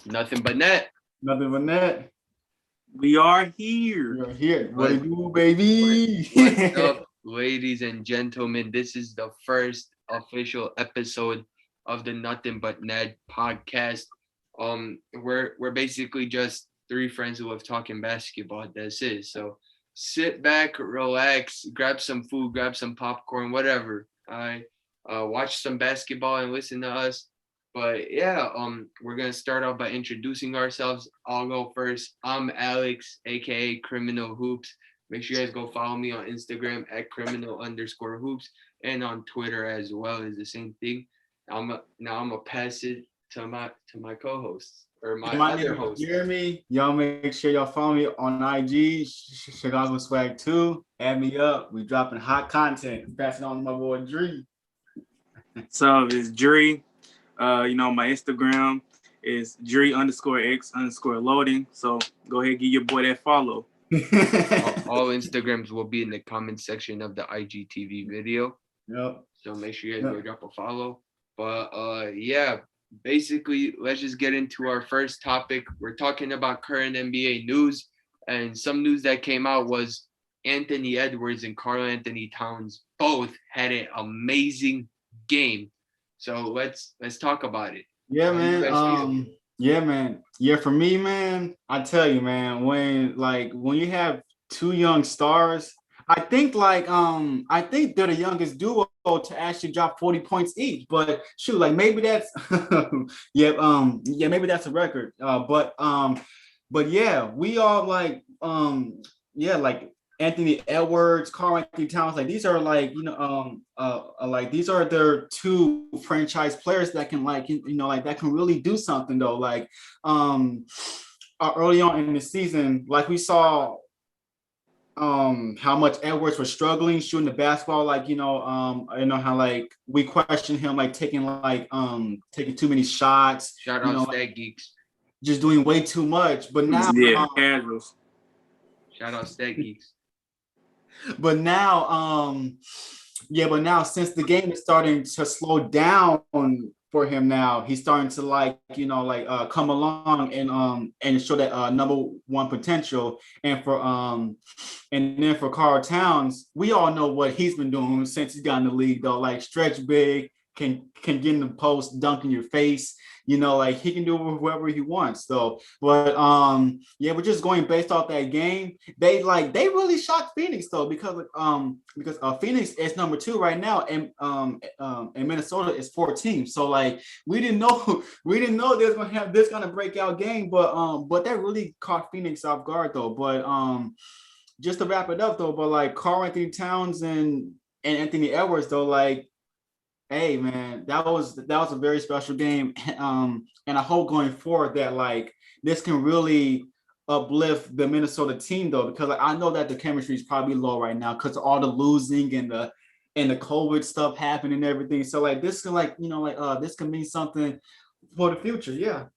Nothing but net. Nothing but net. We are here. We're here. What it do, baby? What's up, ladies and gentlemen? This is the first official episode of the Nothing But Net podcast. We're basically just three friends who love talking basketball. That's it. So sit back, relax, grab some food, grab some popcorn, whatever. Watch some basketball and listen to us. But yeah, we're gonna start off by introducing ourselves. I'll go first. I'm Alex, aka Criminal Hoops. Make sure you guys go follow me on Instagram at criminal_hoops and on Twitter as well is the same thing. I'm gonna pass it to my co-hosts or my other host. Jeremy, y'all make sure y'all follow me on IG, Chicago Swag 2. Add me up. We dropping hot content. Pass it on to my boy Dree. So it's Dree. My Instagram is Dree_X_loading. So go ahead, give your boy that follow. All Instagrams will be in the comment section of the IGTV video. Yep. So make sure you guys go drop a follow. But yeah, basically, let's just get into our first topic. We're talking about current NBA news, and some news that came out was Anthony Edwards and Karl-Anthony Towns both had an amazing game. So let's talk about it. Yeah, man. Yeah, for me, man, I tell you, man, when you have two young stars, I think they're the youngest duo to actually drop 40 points each. But shoot, like maybe that's maybe that's a record. But yeah, we all like Anthony Edwards, Karl-Anthony Towns, like these are these are their two franchise players that can that can really do something though. Like early on in the season, like we saw how much Edwards was struggling shooting the basketball, how like we questioned him like taking too many shots. Shout out Stat Geeks. Just doing way too much. But now casuals. Shout out Stat Geeks. But now, since the game is starting to slow down for him now, he's starting to come along and show that number one potential. And then for Karl Towns, we all know what he's been doing since he got in the league though, like stretch big, can get in the post, dunk in your face. He can do it with whoever he wants though. But we're just going based off that game. They really shocked Phoenix though, because Phoenix is number 2 right now, and Minnesota is 14. So like we didn't know they was gonna have this kind of breakout game, but that really caught Phoenix off guard though. But just to wrap it up though, but like Karl-Anthony Towns and Anthony Edwards though, like, hey man, that was a very special game, and I hope going forward that like this can really uplift the Minnesota team though, because I know that the chemistry is probably low right now because of all the losing and the COVID stuff happening and everything. So like this can this can mean something for the future. Yeah.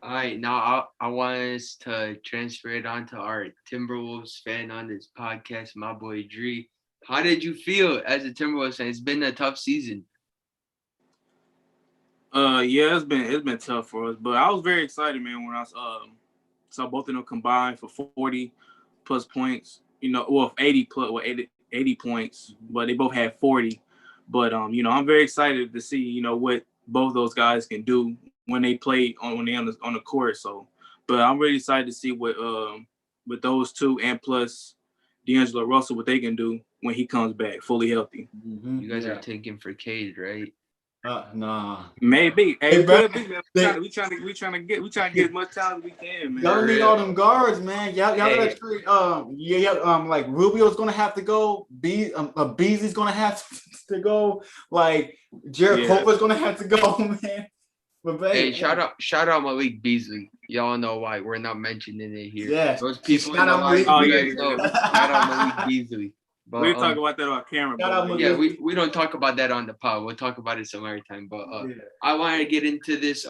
All right, now I want us to transfer it on to our Timberwolves fan on this podcast, my boy Dree. How did you feel as a Timberwolves fan? It's been a tough season. It's been tough for us, but I was very excited, man, when I saw both of them combined for 40 plus points. 80 points, but they both had 40. But I'm very excited to see what both those guys can do when they play on the court. So, but I'm really excited to see what with those two and plus D'Angelo Russell, what they can do when he comes back fully healthy. Mm-hmm. You guys are taking for Cade, right? Nah. Maybe. Hey, we trying to get as much time as we can, man. Y'all need all them guards, man. Y'all gotta trade. Like Rubio's gonna have to go. Beasley's gonna have to go. Like Jared Culver's gonna have to go, man. But hey, shout out Malik Beasley. Y'all know why we're not mentioning it here. Yeah, those people in the line. Shout out Malik Beasley. But, we'll talk about that on camera. Yeah, we don't talk about that on the pod. We'll talk about it some other time. But I wanted to get into this.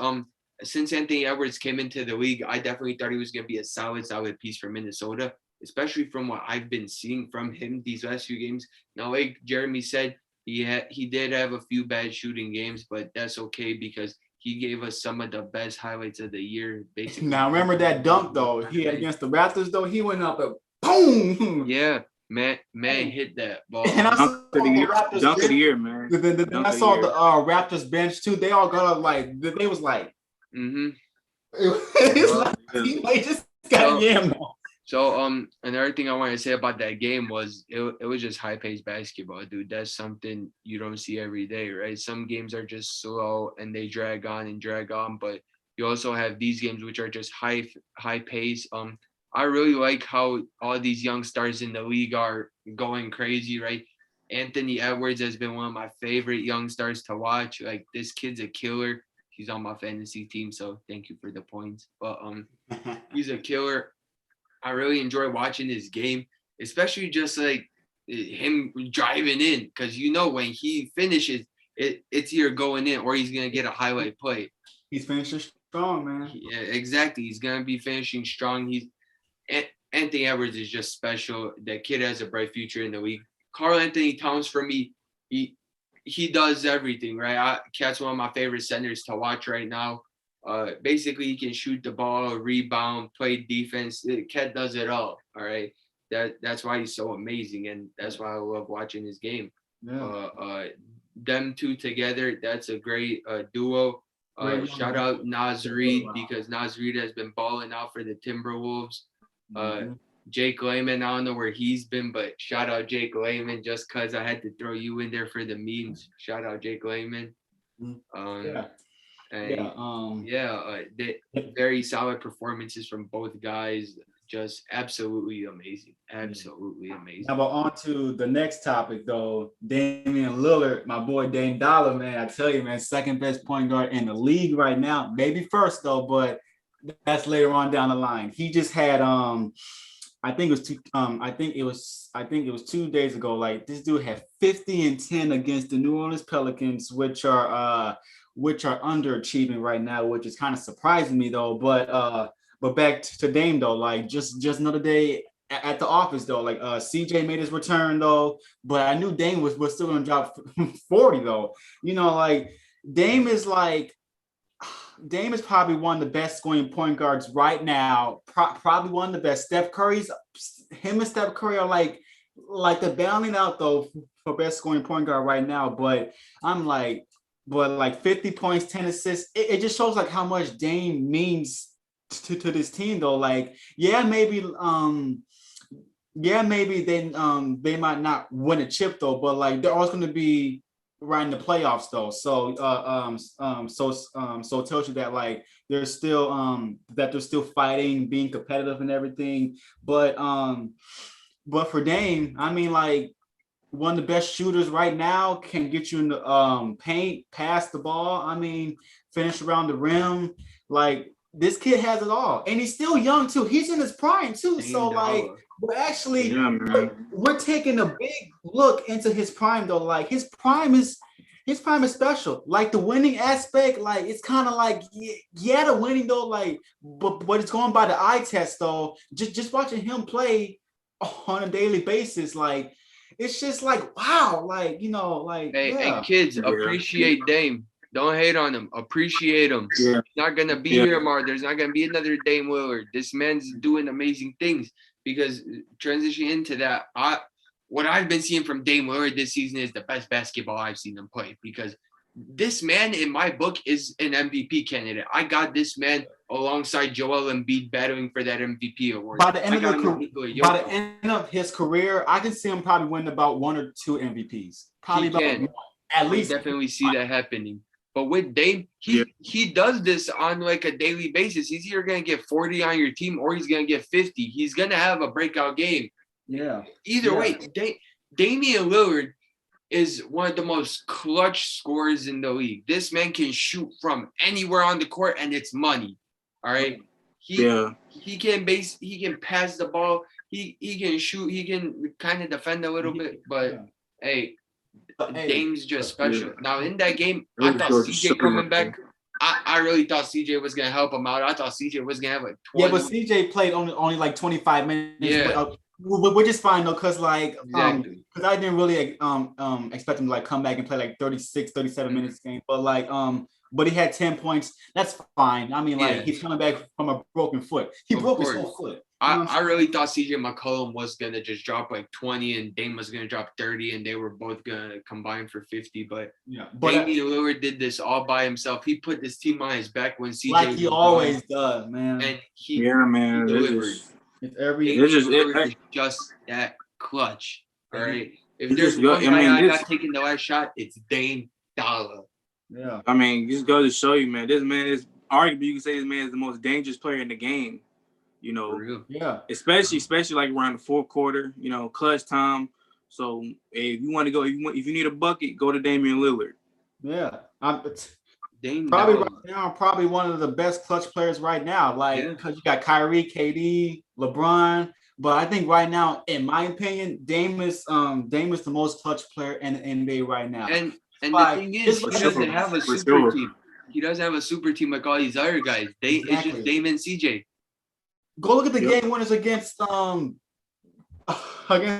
Since Anthony Edwards came into the league, I definitely thought he was going to be a solid piece for Minnesota, especially from what I've been seeing from him these last few games. Now, like Jeremy said, he did have a few bad shooting games, but that's okay because he gave us some of the best highlights of the year, basically. Now remember that dunk though. He had against the Raptors though. He went up and boom. Yeah, man hit that ball. And I saw Dunk of the year, Raptors dunk of the bench. year, man. Then Dunk I of the saw year. the Raptors bench too. They all got up like they was like, it's like they just got yammed. So another thing I want to say about that game was it was just high-paced basketball, dude. That's something you don't see every day, right? Some games are just slow and they drag on, but you also have these games which are just high pace. I really like how all these young stars in the league are going crazy, right? Anthony Edwards has been one of my favorite young stars to watch. Like, this kid's a killer. He's on my fantasy team, so thank you for the points. But he's a killer. I really enjoy watching his game, especially just like him driving in, because when he finishes, it's either going in or he's gonna get a highlight play. He's finishing strong, man. Yeah, exactly. He's gonna be finishing strong. Anthony Edwards is just special. That kid has a bright future in the league. Karl Anthony Towns, for me, he does everything, right? Cat's one of my favorite centers to watch right now. Basically, he can shoot the ball, rebound, play defense. Cat does it all right? That's why he's so amazing, and that's why I love watching his game. Yeah. Them two together, that's a great duo. Shout out Naz Reid, because Naz Reid has been balling out for the Timberwolves. Jake Layman, I don't know where he's been, but shout out Jake Layman, just because I had to throw you in there for the memes. Shout out Jake Layman. Very solid performances from both guys. Just absolutely amazing. Absolutely amazing. Now, but on to the next topic, though. Damian Lillard, my boy Dame Dollar, man. I tell you, man, second best point guard in the league right now. Maybe first, though, but that's later on down the line. He just had I think it was 2 days ago. Like, this dude had 50 and 10 against the New Orleans Pelicans, which are underachieving right now, which is kind of surprising me though. But back to Dame though, like just another day at the office though. Like CJ made his return though, but I knew Dame was still gonna drop 40 though. Like Dame is probably one of the best scoring point guards right now. Probably one of the best. Him and Steph Curry are like they're battling out though for best scoring point guard right now. But 50 points, 10 assists, it just shows like how much Dame means to this team though. Like, maybe they might not win a chip though, but like they're always going to be right in the playoffs though. So it tells you that like they're still fighting, being competitive and everything. But for Dame, I mean, like, one of the best shooters right now, can get you in the paint, pass the ball. I mean, finish around the rim. Like, this kid has it all, and he's still young too. He's in his prime too. So like, we're taking a big look into his prime though. Like, his prime is special. Like, the winning aspect, like, it's kind of like the winning though. Like, but it's going by the eye test though. Just watching him play on a daily basis, like, it's just like, wow, like, Hey, kids, appreciate Dame. Don't hate on him. Appreciate him. Yeah. He's not going to be here tomorrow. There's not going to be another Dame Lillard. This man's doing amazing things. Because transition into that, what I've been seeing from Dame Lillard this season is the best basketball I've seen him play. Because this man, in my book, is an MVP candidate. I got this man alongside Joel Embiid battling for that MVP award. By the end of his career, I can see him probably win about 1 or 2 MVPs. Probably at least. I definitely see that happening. But with Dame, he does this on like a daily basis. He's either going to get 40 on your team or he's going to get 50. He's going to have a breakout game. Yeah. Either way, Damian Lillard is one of the most clutch scorers in the league. This man can shoot from anywhere on the court, and it's money. All right. He can pass the ball. He can shoot. He can kind of defend a little bit. But hey, Dame's just special. Now in that game, I thought CJ coming back. I really thought CJ was gonna help him out. I thought CJ was gonna have like 20. Yeah, but CJ played only like 25 minutes. Yeah. Which is fine though, because like exactly. Because I didn't really expect him to like come back and play like 36, 37 minutes game. But but he had 10 points. That's fine. I mean, like Yeah. he's coming back from a broken foot. He Of broke his course. whole foot. I really thought CJ McCollum was gonna just drop like 20 and Dame was gonna drop 30 and they were both gonna combine for 50. But Damian Lillard did this all by himself. He put this team on his back when CJ like he was always gone, does, man. and he delivered. It's just that clutch. All right. If there's one guy I got taking the last shot, it's Dame Dollar. Yeah. I mean, just go to show you, man. This man is arguably you can say this man is the most dangerous player in the game. You know, yeah. Especially like around the fourth quarter, you know, clutch time. So if you want to go, if you need a bucket, go to Damian Lillard. Yeah, Dame probably one of the best clutch players right now. Like because you got Kyrie, KD, LeBron, but I think right now, in my opinion, Dame is the most clutch player in the NBA right now. And the thing is, he doesn't have a super team. He doesn't have a super team like all these other guys. It's just Dame and CJ. Go look at the game winners against the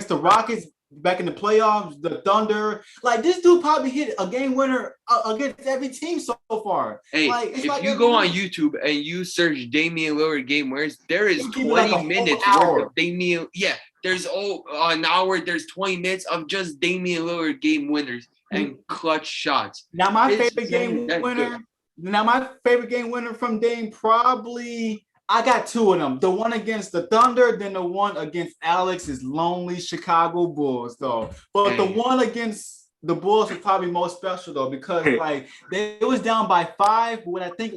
Rockets back in the playoffs, the Thunder. Like this dude probably hit a game winner against every team so far. Hey, if you go on YouTube and you search Damian Lillard game winners, there is 20 minutes worth of Damian. Yeah, there's an hour. There's 20 minutes of just Damian Lillard game winners and clutch shots. Now my favorite game winner from Dame probably. I got two of them. The one against the Thunder, then the one against Alex's lonely Chicago Bulls, though. But the one against the Bulls was probably most special, though, because like they was down by 5 when I think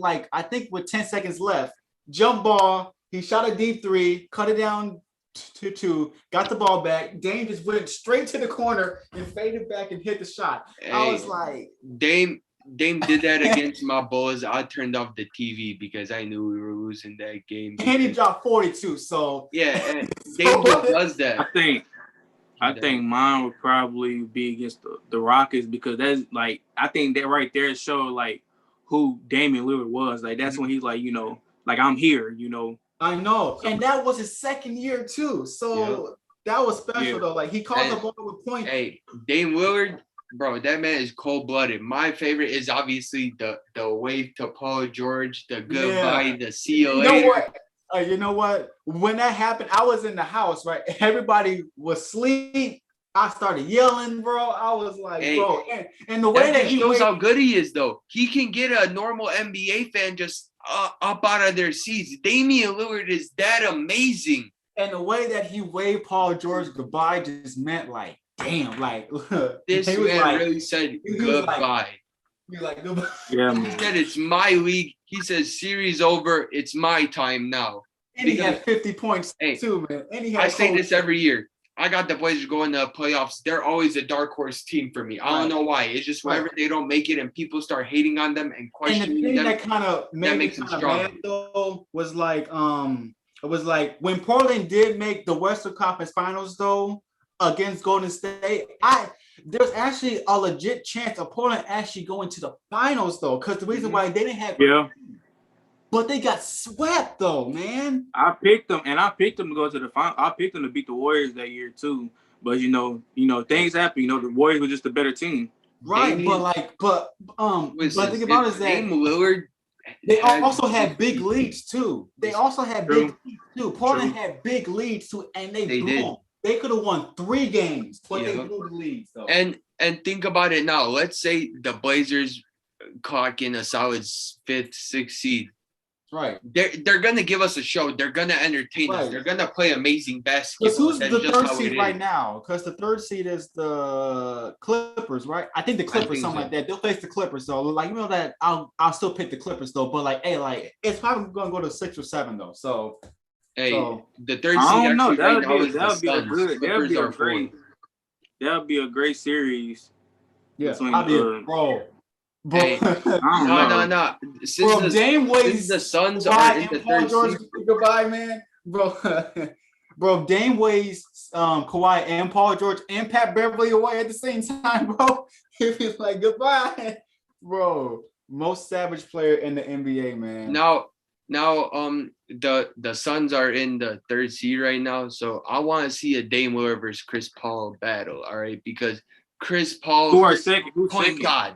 with 10 seconds left. Jump ball, he shot a deep 3, cut it down to 2, got the ball back. Dame just went straight to the corner and faded back and hit the shot. I was like, Dame did that against my Bulls. I turned off the TV because I knew we were losing that game. And he dropped 42. So and Dame just does that. I think mine would probably be against the Rockets because that's like I think that right there showed like who Damian Lillard was. Like that's when he's like, you know, like I'm here, you know. I know. And that was his second year too. So that was special though. Like he caught the ball with point. Hey, Dame Lillard. Bro, that man is cold-blooded. My favorite is obviously the wave to Paul George, the goodbye, the see you later. You know what? When that happened, I was in the house, right? Everybody was asleep. I started yelling, bro. I was like, bro. And the way that he shows how good he is, though. He can get a normal NBA fan just up out of their seats. Damian Lillard is that amazing. And the way that he waved Paul George goodbye just meant like, damn, like this man really said goodbye. He like goodbye. Yeah, he said it's my league. He says series over. It's my time now. And he had 50 points too, man. And I say this every year. I got the Blazers going to playoffs. They're always a dark horse team for me. I don't know why. It's just whenever they don't make it and people start hating on them and questioning them. And the thing that kind of makes them strong though was like it was like when Portland did make the Western Conference Finals though. Against Golden State, there's actually a legit chance of Portland actually going to the finals though, because the reason why they didn't have but they got swept though, man. I picked them to go to the final. I picked them to beat the Warriors that year too. But you know, things happen. You know, the Warriors were just a better team. Right, but the thing about it is that Dame Lillard. They also had big leads too. Portland had big leads too, and they blew them. They could have won 3 games, but they blew the leads though. And think about it now. Let's say the Blazers clock in a solid 5th, 6th seed. Right. They're gonna give us a show. They're gonna entertain us. They're gonna play amazing basketball. Because who's the 3rd seed right now? Because the 3rd seed is the Clippers, right? I think the Clippers, something like that. They'll face the Clippers. So like you know that I'll still pick the Clippers though. But like, hey, like it's probably gonna go to 6 or 7 though. So. Hey, the 3rd seed. I don't know. That would be a great series. Yeah, between, bro. Hey, no. Since Dame Wade's the Suns are in the 3rd seed. Goodbye, man, bro. Dame Wade's Kawhi and Paul George and Pat Beverly away at the same time, bro. If he's like goodbye, bro. Most savage player in the NBA, man. Now, the Suns are in the 3rd seed right now, so I want to see a Dame Lillard versus Chris Paul battle, all right? Because Chris Paul, who are second? Point guard,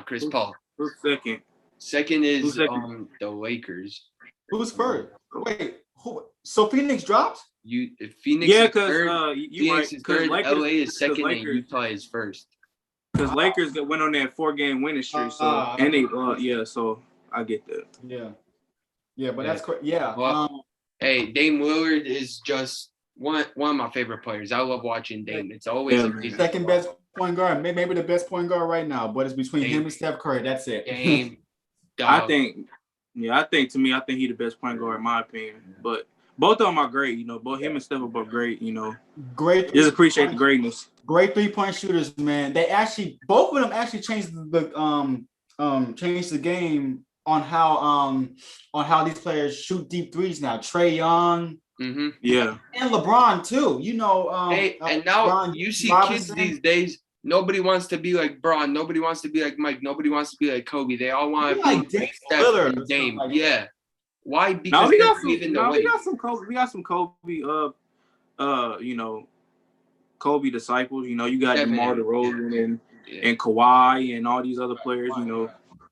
Chris Paul. Who's second? Second is Who's second? the Lakers. Who's first? Wait, who? So Phoenix dropped? Phoenix Yeah, is because third. you right. Phoenix is Because third. Lakers, LA is second, and Lakers, Utah is first. because Lakers went on that 4-game winning streak. So and they so I get that. Yeah, but that's yeah. Well, hey, Dame Lillard is just one of my favorite players. I love watching Dame. It's always second best point guard, maybe the best point guard right now, but it's between him and Steph Curry. That's it. Dame. I think he's the best point guard in my opinion. But both of them are great. You know, both him and Steph are both great. You know, great. Just appreciate the greatness. Great 3-point shooters, man. They actually both of them actually changed the game on how these players shoot deep threes now. Trae Young, yeah, and LeBron too. You know, and now LeBron, you see Robinson. kids these days. Nobody wants to be like Bron. Nobody wants to be like Mike. Nobody wants to be like Kobe. They all want to be like Steph and Dame. Yeah. Why? Because we got some Kobe. We got some Kobe. You know, Kobe disciples. You know, you got DeMar DeRozan and Kawhi and all these other players. You know,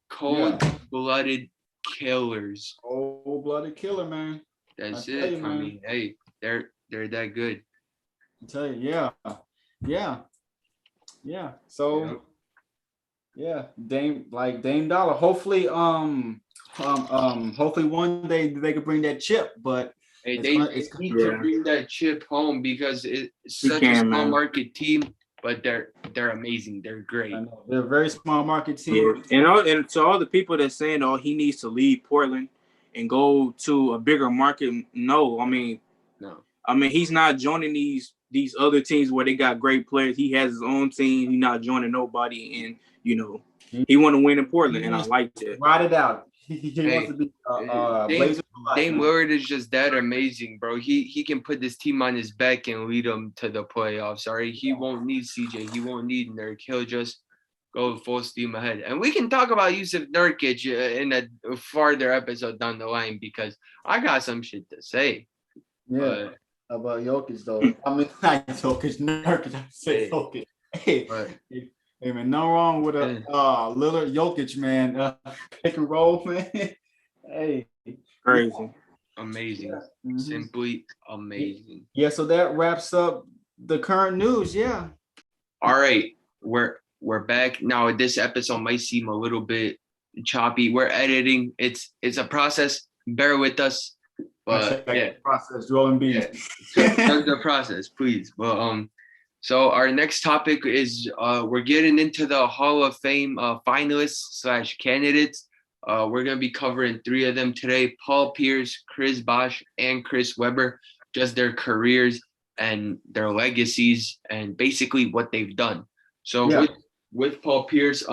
cold-blooded killers. Cold-blooded killer, man. That's it. I mean, hey, they're that good. I tell you, yeah. So, Dame Dollar. Hopefully, hopefully one day they could bring that chip. But hey, they need to bring that chip home because it's such a small market team. But they're amazing. They're great. I know. They're a very small market team. Yeah. And to all the people that saying, he needs to leave Portland and go to a bigger market. No. I mean, he's not joining these other teams where they got great players. He has his own team. He's not joining nobody. And, you know, he want to win in Portland. And I like that. Ride it out. He wants to be Dame Lillard is just that amazing, bro. He can put this team on his back and lead them to the playoffs. Sorry, he won't need CJ. He won't need Nurk. He'll just go full steam ahead. And we can talk about Yusuf Nurkic in a farther episode down the line because I got some shit to say. Yeah. About Jokic though. I mean, not Jokic, Nurkic. I say Jokic. Hey man, no wrong with a Lillard Jokic, man. Pick and roll, man. Hey, crazy, amazing, simply amazing. Yeah, so that wraps up the current news. Yeah. All right, we're back now. This episode might seem a little bit choppy. We're editing. It's a process. Bear with us. But process, rolling beans. The process, please. Well, so our next topic is we're getting into the Hall of Fame finalists / candidates. We're gonna be covering 3 of them today: Paul Pierce, Chris Bosh, and Chris Webber. Just their careers and their legacies, and basically what they've done. So with Paul Pierce,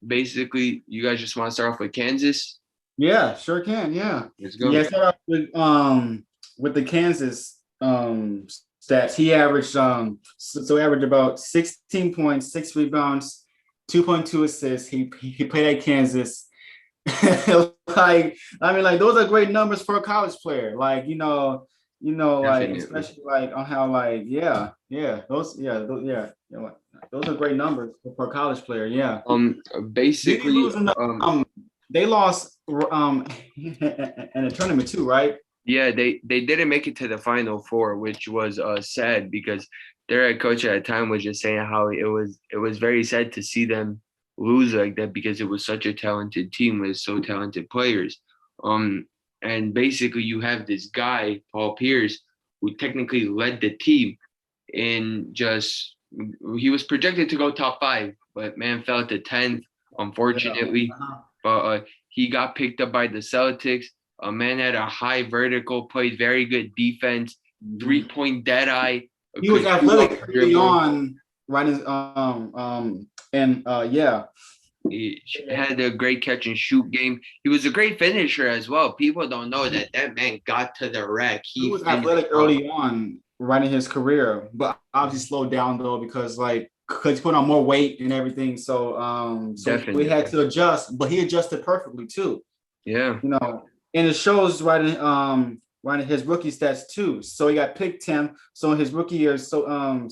basically, you guys just want to start off with Kansas? Yeah, sure can. Yeah. Let's go. Yeah, start off with the Kansas stats. He averaged so averaged about 16 points, 6 rebounds, 2.2 assists. He played at Kansas. Like those are great numbers for a college player. Like, you know, like especially like on how like those are great numbers for a college player. Yeah. Basically they lost in a tournament too, right? Yeah, they didn't make it to the Final Four, which was sad because their head coach at the time was just saying how it was very sad to see them lose like that because it was such a talented team with so talented players. And basically you have this guy, Paul Pierce, who technically led the team in he was projected to go top 5, but man fell to 10th, unfortunately. But he got picked up by the Celtics. A man had a high vertical, played very good defense, 3-point dead eye. He was athletic early on, right? He had a great catch and shoot game. He was a great finisher as well. People don't know that man got to the rack. He was athletic early on, right in his career, but obviously slowed down though because he put on more weight and everything. So we had to adjust, but he adjusted perfectly too. Yeah. You know, and it shows right in his rookie stats too. So he got picked 10. So in his rookie year, so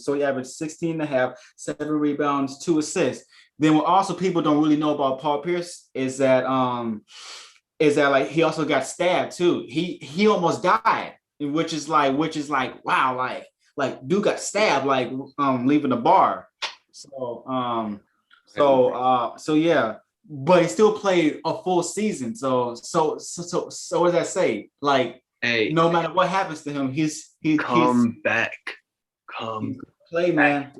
he averaged 16.5, 7 rebounds, 2 assists. Then what also people don't really know about Paul Pierce is that like he also got stabbed too. He almost died, which is like wow, like dude got stabbed like leaving the bar. So yeah, but he still played a full season. So what does that say? Like, Hey, no matter what happens to him, he's back. Play, man.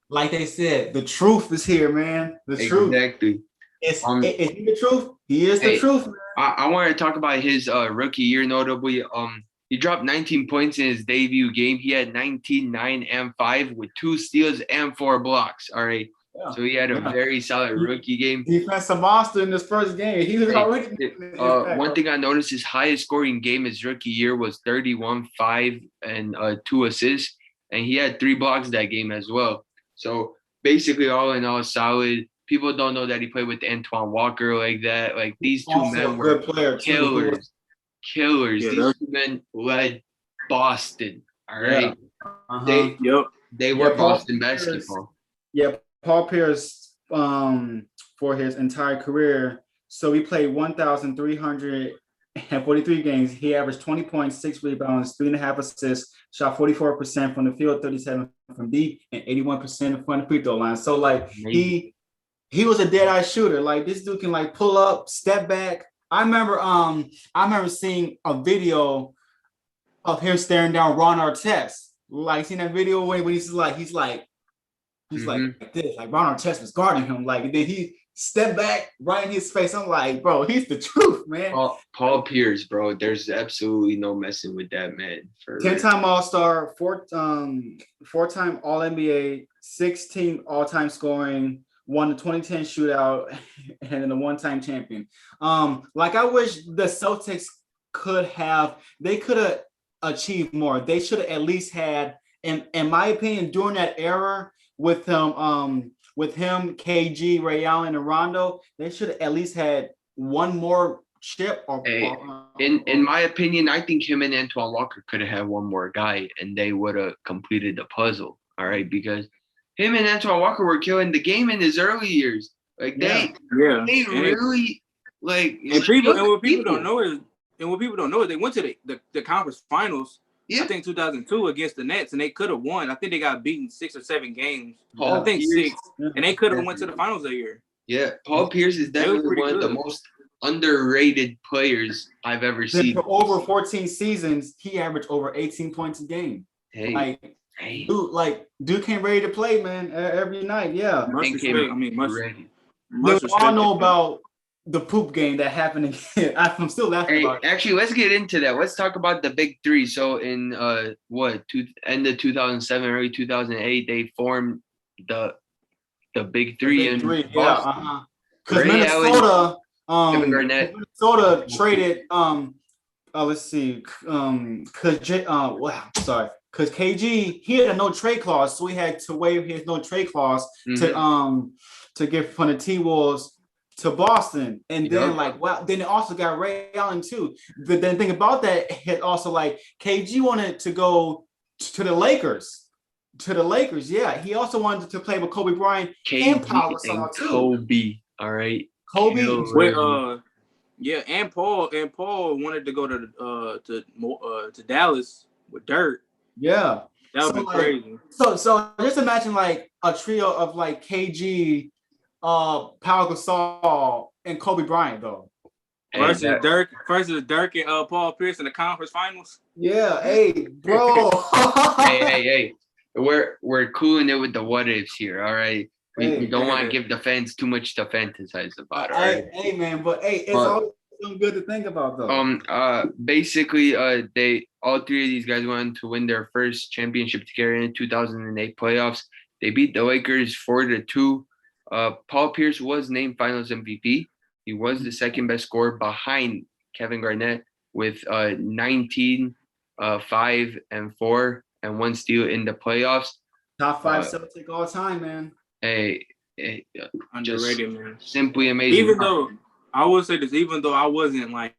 Like they said, the truth is here, man. The truth. Exactly. Is he the truth? He is the truth, man. I want to talk about his rookie year, notably. He dropped 19 points in his debut game. He had 19, 9, and 5 with 2 steals and 4 blocks. All right. Yeah. So he had a very solid rookie game. Defensive monster in his first game. He was already. One thing I noticed, his highest scoring game his rookie year was 31, 5, and 2 assists. And he had 3 blocks that game as well. So basically, all in all, solid. People don't know that he played with Antoine Walker like that. Like, these two men were killers. Killers. Yeah, these two men led Boston. All right. Yeah. They were Boston basketball. Yeah, Paul Pierce for his entire career. So he played 1,343 games. He averaged 20 points, 6 rebounds, 3.5 assists, shot 44% from the field, 37 from deep, and 81% from the free throw line. So like he was a dead-eye shooter. Like, this dude can like pull up, step back. I remember seeing a video of him staring down Ron Artest. Like, seen that video when he's like this, like Ron Artest was guarding him, like, and then he stepped back right in his face. I'm like, bro, he's the truth, man. Paul Pierce, bro, there's absolutely no messing with that man. 10-time All-Star, 4-time All-NBA, 16 all-time scoring, won the 2010 shootout, and then a 1-time champion. Like, I wish the Celtics could have achieved more. They should have at least had, in my opinion, during that era with him, KG, Ray Allen, and Rondo, they should have at least had one more chip. In my opinion, I think him and Antoine Walker could have had one more guy, and they would have completed the puzzle. All right, because him and Antoine Walker were killing the game in his early years. Like, they really, like. And what people don't know is they went to the conference finals. Yeah. I think 2002 against the Nets, and they could have won. I think they got beaten 6 or 7 games. I think 6, and they could have went to the finals that year. Yeah, Paul Pierce is definitely one of the most underrated players I've ever seen. For over 14 seasons, he averaged over 18 points a game. Dude came ready to play, man, every night. Yeah. Much ready. We all know about the poop game that happened again. I'm still laughing about it. Actually, let's get into that. Let's talk about the big three. So in end of 2007, early 2008, they formed the big three. Because Minnesota, Minnesota traded. Let's see. Because KG, he had a no trade clause, so we had to waive his no trade clause to give from the T-Wolves to Boston. And then then it also got Ray Allen too. But then think about that, it also like KG wanted to go to the Lakers. Yeah. He also wanted to play with Kobe Bryant and Paul Gasol too. Kobe, all right. Kobe. And Paul wanted to go to Dallas with Dirk. Yeah. That would be crazy. So just imagine like a trio of like KG, Pau Gasol, and Kobe Bryant though. Versus Dirk and Paul Pierce in the conference finals. Yeah, hey, bro. hey. We're cooling it with the what ifs here, all right? We don't want to give the fans too much to fantasize about, all right? Hey, man, but it's always something good to think about though. Basically, all three of these guys wanted to win their first championship together in the 2008 playoffs. They beat the Lakers 4-2. Paul Pierce was named Finals MVP. He was the second best scorer behind Kevin Garnett with 19, 5, and 4, and 1 steal in the playoffs. Top 5 Celtic all time, man. Underrated, man. Simply amazing. Even though I will say this, even though I wasn't like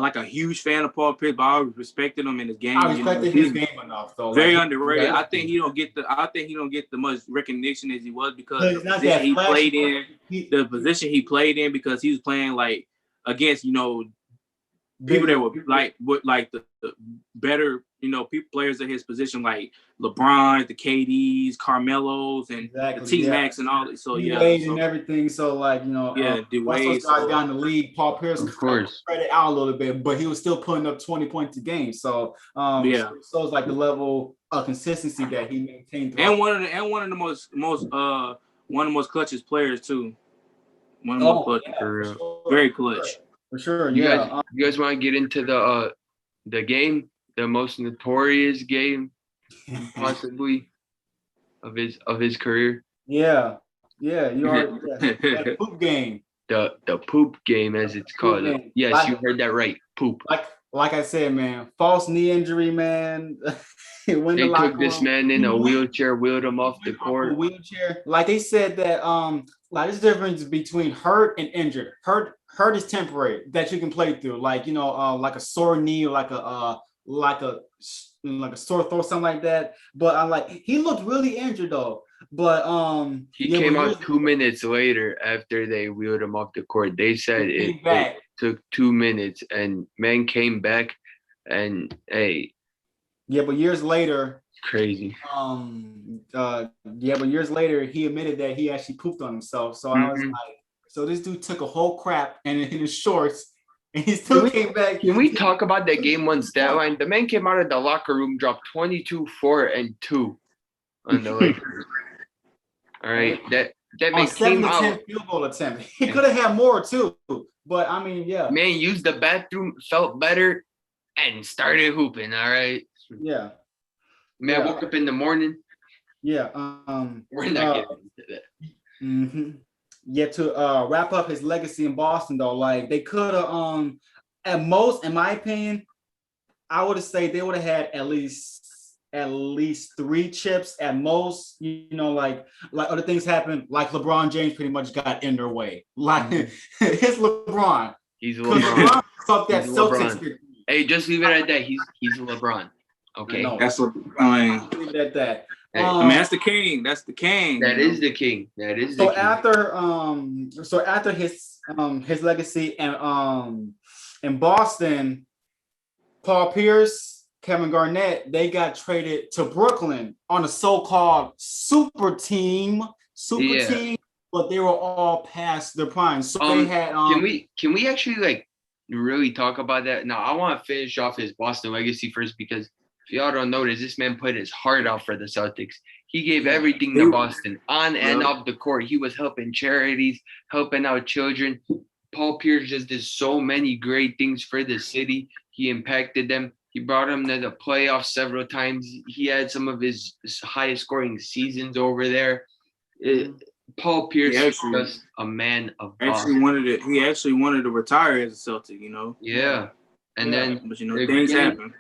like a huge fan of Paul Pierce, but I always respected him in his game. I respected his game enough, though. Very underrated. I think he don't get the much recognition as he was because the position he played in. The position he played in because he was playing like against people that were like the better players of his position like LeBron, the KDs, Carmelos, and the T-Max and all that. So and everything. So like once those guys got in the league, Paul Pierce spread it out a little bit, but he was still putting up 20 points a game. So so it's like the level of consistency that he maintained. And one of the most clutchest players too. One of the most clutchest, for real. Sure. Very clutch. For sure. You guys want to get into the game, the most notorious game possibly of his career? Yeah. You are the poop game. The poop game, as it's called. Yes, you heard that right. Poop. Like I said, man, false knee injury, man. They took this man in a wheelchair, wheeled him off the court. Wheelchair. Like they said that like there's a difference between hurt and injured. Hurt is temporary that you can play through, like like a sore knee, like a sore throat, something like that. But he looked really injured though. But he came out 2 minutes later after they wheeled him off the court. They said it took 2 minutes, and man came back, and hey. Yeah, but years later. Crazy. But years later he admitted that he actually pooped on himself. So I was like, so this dude took a whole crap and in his shorts, and he still came back. Can we talk about that game one stat line? The man came out of the locker room, dropped 22, 4, and 2 on the Lakers. All right, that man came out. 7 field goal attempt. He could have had more too, but I mean, yeah. Man used the bathroom, felt better, and started hooping. All right. Yeah. Man woke up in the morning. Yeah. We're not getting into that. Mm-hmm. Yeah, to wrap up his legacy in Boston, though, like they could have, at most, in my opinion, I would have said they would have had at least 3 chips at most. Like other things happen, like LeBron James pretty much got in their way. Like it's LeBron. He's LeBron. LeBron. Hey, just leave it at that. He's LeBron. Okay, that's what I mean. Leave it at that. That's the king. That's the king. That is the king. That is the king. After his legacy in Boston, Paul Pierce, Kevin Garnett, they got traded to Brooklyn on a so-called super team, but they were all past their prime. So they had. Can we actually really talk about that? Now I want to finish off his Boston legacy first because. If y'all don't notice, this man put his heart out for the Celtics. He gave everything to Boston on and off the court. He was helping charities, helping out children. Paul Pierce just did so many great things for the city. He impacted them. He brought them to the playoffs several times. He had some of his highest scoring seasons over there. Paul Pierce is just a man of Boston. He actually wanted to retire as a Celtic, Yeah. And then but things happen.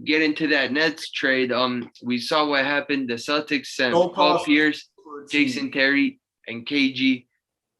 Get into that Nets trade. We saw what happened. The Celtics sent Paul Pierce, Jason Terry, and KG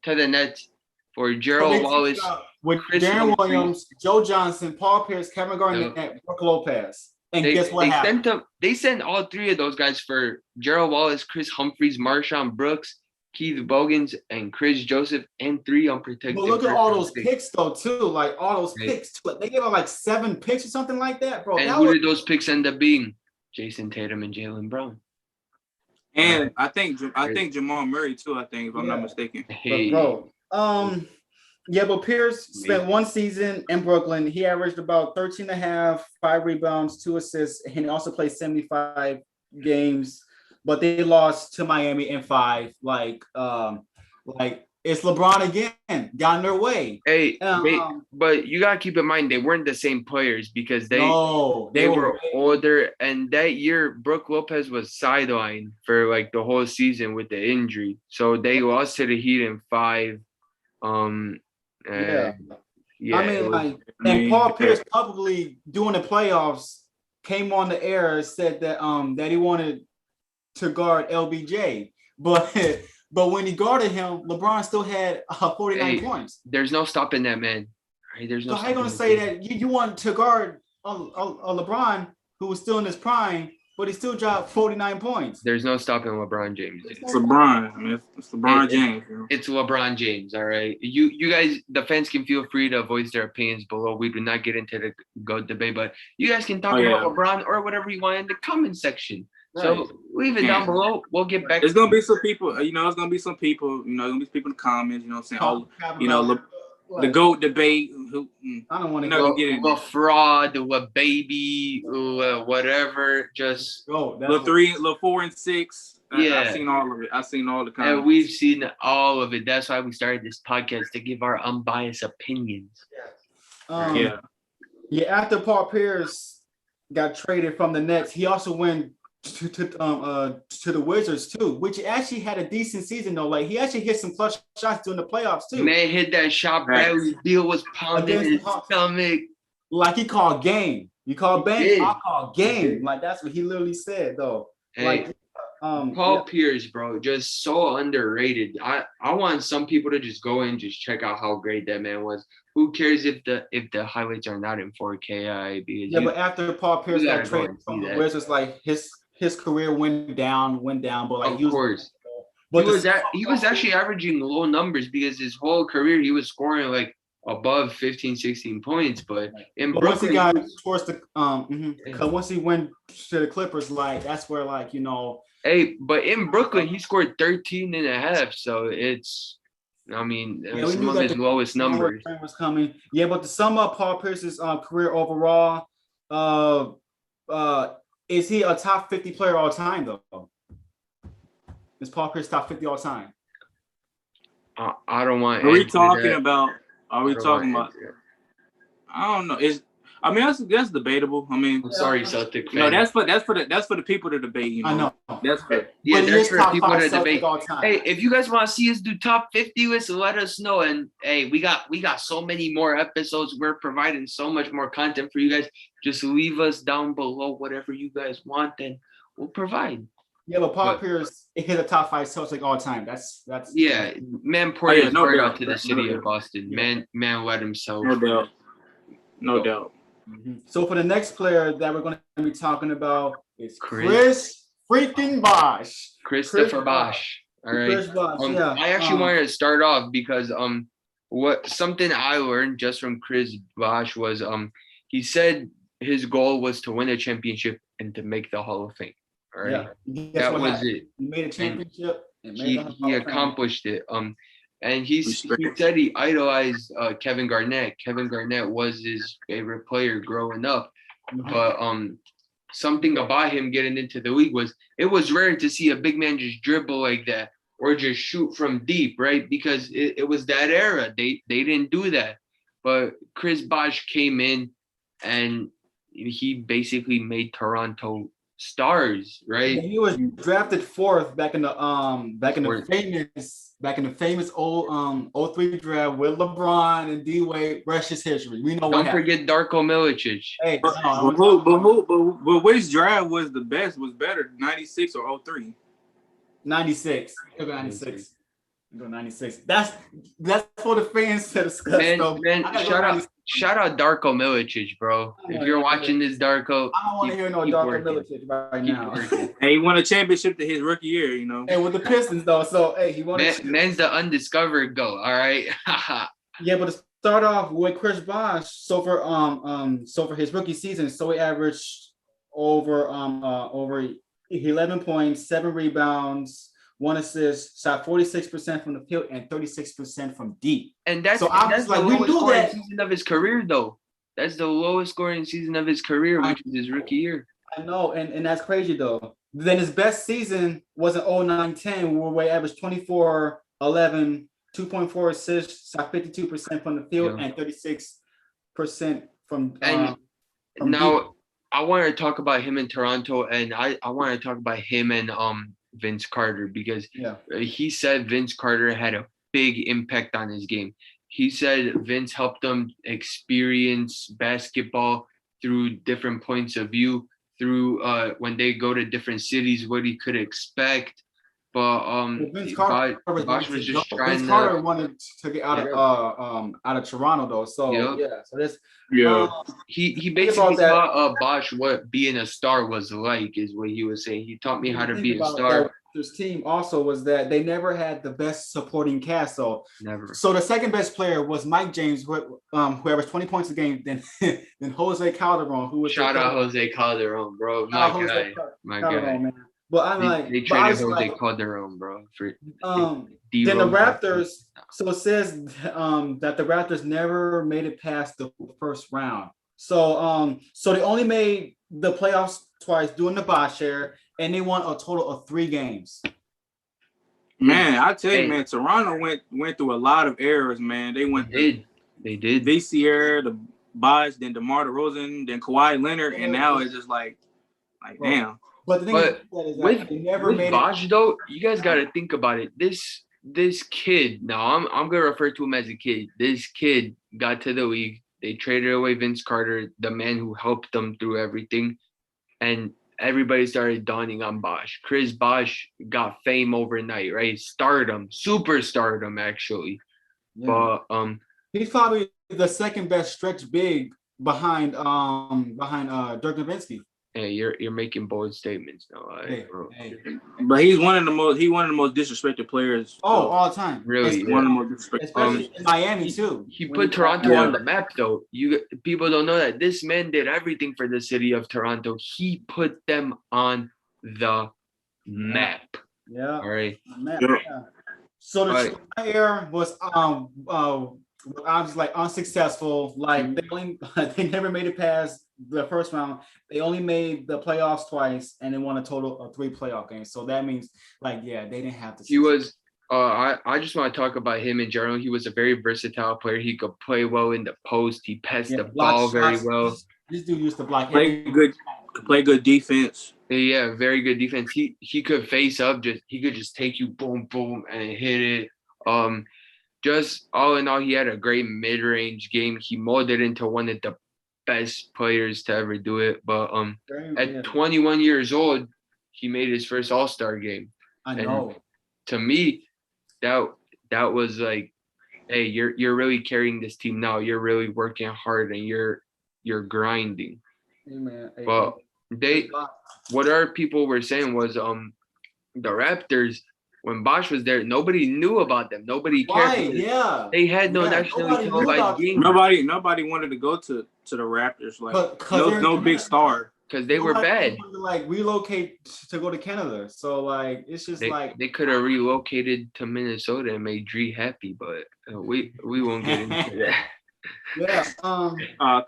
to the Nets for Gerald Wallace, with Darren Williams, Joe Johnson, Paul Pierce, Kevin Garnett, Brook Lopez. And guess what happened? They sent all 3 of those guys for Gerald Wallace, Chris Humphries, Marshawn Brooks, Keith Bogans, and Chris Joseph, and 3 unprotected. But look at all those picks, though, too. Like, all those picks. They gave out 7 picks or something like that, bro. And who did those picks end up being? Jason Tatum and Jaylen Brown. And I think Jamal Murray, too, if I'm not mistaken. Hey. But but Pierce spent 1 season in Brooklyn. He averaged about 13.5, 5 rebounds, 2 assists. And he also played 75 games. But they lost to Miami in 5. It's LeBron again, got in their way. Hey, but you gotta keep in mind they weren't the same players because they were older, and that year Brook Lopez was sidelined for the whole season with the injury. So they lost to the Heat in 5. And Paul Pierce publicly during the playoffs came on the air and said that that he wanted to guard LBJ, but when he guarded him, LeBron still had 49 points. There's no stopping that man. Right? There's no. So how you gonna say that you want to guard a LeBron who was still in his prime, but he still dropped 49 points? There's no stopping LeBron James. It's LeBron. I mean, it's LeBron James. It's LeBron James. All right. You guys, the fans can feel free to voice their opinions below. We do not get into the GOAT debate, but you guys can talk about LeBron or whatever you want in the comment section. Right. So leave it down below. We'll get back. There's gonna be some people. There's gonna be some people. Gonna be people in the comments. You know what I'm saying? The GOAT debate. I don't want to go get it. The fraud, the baby, whatever. Just the 4 and 6. I've seen all of it. I've seen all the comments. And we've seen all of it. That's why we started this podcast, to give our unbiased opinions. Yeah. After Paul Pierce got traded from the Nets, he also went to the Wizards too, which actually had a decent season though. Like he actually hit some clutch shots during the playoffs too. Man hit that shot, Bradley Beal was pounding his stomach. Like he called game. You call bang, I call game. Like that's what he literally said though. Hey, Paul Pierce, bro, just so underrated. I want some people to just go and just check out how great that man was. Who cares if the highlights are not in 4K? But after Paul Pierce got traded from the Wizards, like his career went down, but like of course. But he was actually averaging low numbers because his whole career he was scoring like above 15, 16 points. But in Brooklyn, once he got towards the once he went to the Clippers, like that's where Hey, but in Brooklyn he scored 13 and a half. So it's some of his lowest numbers. Was coming. Yeah, but to sum up Paul Pierce's career overall, is he a top 50 player all time though? Is Paul Pierce top 50 all time? I don't want. Are we talking about? I don't know. That's debatable. I mean, I'm sorry, Celtic fan. No, that's for the people to debate. I know. That's for that's for people to debate. Hey, if you guys want to see us do top 50 lists, let us know. And hey, we got so many more episodes. We're providing so much more content for you guys. Just leave us down below whatever you guys want, and we'll provide. Yeah, but Paul Pierce hit a top 5 Celtic all time. That's man. Poured his heart out to the city of Boston. Man let himself. No doubt. Mm-hmm. So for the next player that we're going to be talking about is Chris freaking Bosh. Christopher Bosh. All right. Chris Bosh, I actually wanted to start off because something I learned just from Chris Bosh was he said his goal was to win a championship and to make the Hall of Fame. All right. Yeah. That was it. He made a championship and he accomplished it. And he said he idolized Kevin Garnett. Kevin Garnett was his favorite player growing up. Mm-hmm. But something about him getting into the league was it was rare to see a big man just dribble like that or just shoot from deep, right? Because it was that era. They didn't do that. But Chris Bosh came in and he basically made Toronto stars, right? Yeah, he was drafted 4th back in the famous old 03 draft with LeBron and D Wade. Rest is history. We know. Don't forget Darko Milicic. Hey, but which draft was the best? Was better, 96 or 03? 96. 96. 96. That's for the fans to discuss. Man, shout out Darko Milicic, bro. If you're watching this, Darko, I don't want to hear no Darko Milicic right now. Hey, he won a championship to his rookie year, Hey, with the Pistons though, so hey, he won. Man's the undiscovered GOAT. All right. Yeah, but to start off with Chris Bosh, so for his rookie season, so he averaged over 11 points, 7 rebounds, 1 assist, shot 46% from the field and 36% from deep. And that's the lowest scoring season of his career, though. That's the lowest scoring season of his career, which is his rookie year. I know, and that's crazy though. Then his best season was in 09-10, where he averaged 24, 11, 2.4 assists, shot 52% from the field and 36% from now deep. I want to talk about him in Toronto, and I want to talk about him and Vince Carter, because he said Vince Carter had a big impact on his game. He said Vince helped him experience basketball through different points of view, through when they go to different cities, what he could expect. But Vince Carter Bosh was just Vince trying Carter to. wanted to get out Yeah. out of Toronto though. So Yep. yeah, so this Yeah. He think basically about that. taught Bosh what being a star was like, is what he was saying. He taught me how to be a star. This team also was that they never had the best supporting cast. Never. So the second best player was Mike James, who averaged 20 points a game. Then Jose Calderon, who was Shout out Jose Calderon, bro. My guy. My guy. Man. But I'm like, They traded Jose Calderon, bro. For then the Raptors. So it says that the Raptors never made it past the first round. So they only made the playoffs twice during the Bosh era, and they won a total of 3 games. Man, I tell you, man, Toronto went through a lot of errors, man. They did. VC era, the Bosh, then DeMar DeRozan, then Kawhi Leonard, and now it's just like damn. But the thing is that they never made Bosh, though, you guys got to think about it. This kid, now I'm gonna refer to him as a kid. This kid got to the league. They traded away Vince Carter, the man who helped them through everything, and everybody started dawning on Bosh. Chris Bosh got fame overnight, right? Stardom, super stardom, actually. Yeah. But he's probably the second best stretch big behind Dirk Nowitzki. Hey, you're making bold statements now. Hey. But he's one of the most disrespected players. All the time. Really, one of the most disrespected. Especially in Miami too. He put Toronto on the map, though. People don't know that this man did everything for the city of Toronto. He put them on the map. Yeah. All right. Yeah. So the era was I was like unsuccessful. Like they never made it past the first round. They only made the playoffs twice, and they won a total of 3 playoff games. So that means they didn't have to. He was. I just want to talk about him in general. He was a very versatile player. He could play well in the post. He passed the ball very well. This dude used to block. Play good defense. Yeah, very good defense. He could face up. He could just take you boom boom and hit it. Just all in all, he had a great mid-range game. He molded into one of the best players to ever do it. But at 21 years old, he made his first All-Star game. I know. And to me, that was like, hey, you're really carrying this team now. You're really working hard and you're grinding. But what our people were saying was the Raptors, when Bosh was there, nobody knew about them. Nobody cared. Right, yeah. They had no nationally televised game. Nobody wanted to go to the Raptors. Like no big star. Because they were bad. To, relocate to go to Canada. So it's just they could have relocated to Minnesota and made Dree happy, but we won't get into that. Yeah. Come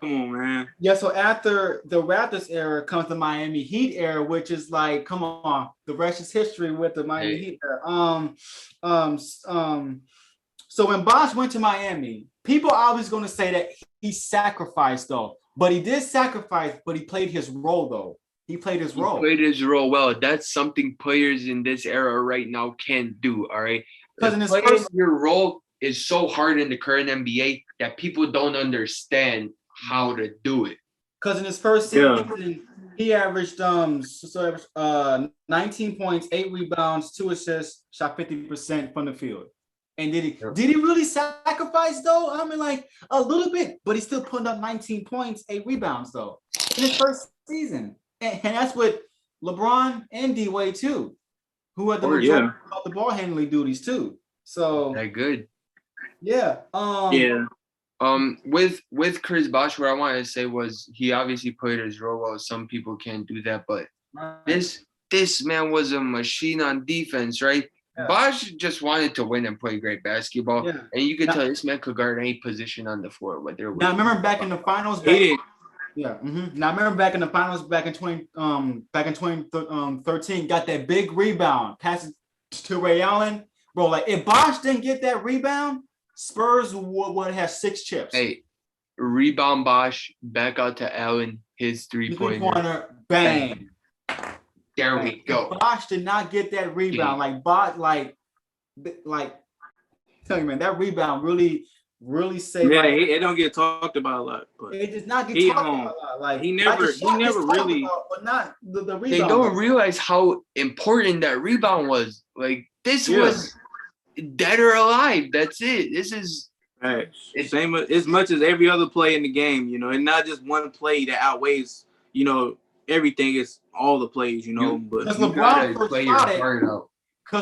on, man. Yeah. So after the Raptors era comes the Miami Heat era, which is come on, the rest is history with the Miami Heat era. So when Bosh went to Miami, people are always going to say that he sacrificed, though. But he did sacrifice, but he played his role, though. He played his role well. That's something players in this era right now can't do. All right. Because your role is so hard in the current NBA that people don't understand how to do it. Because in his first season, he averaged 19 points, 8 rebounds, 2 assists, shot 50% from the field. And did he really sacrifice though? I mean, a little bit, but he's still putting up 19 points, 8 rebounds though in his first season. And that's with LeBron and D-Wade too, who had the majority of the ball handling duties too. So that good. Yeah. With Chris Bosh, what I wanted to say was he obviously played his role well. Some people can't do that, but this man was a machine on defense, right? Yeah. Bosh just wanted to win and play great basketball, and you could tell this man could guard any position on the floor. Now, I remember back in the finals. Now I remember back in the finals back in 2013, got that big rebound, passed it to Ray Allen, bro. If Bosh didn't get that rebound, Spurs would have 6 chips. Hey, rebound Bosh, back out to Allen, his three-pointer, bang. There we go. Bosh did not get that rebound. Tell you, man, that rebound really really say Yeah, like it don't get talked about a lot, but it does not get he talked about a lot. Like he never really. about, but not the rebound. They don't realize how important that rebound was. Like this was dead or alive. That's it. This is same as much as every other play in the game, you know, and not just one play that outweighs, you know, everything is all the plays, you know. But because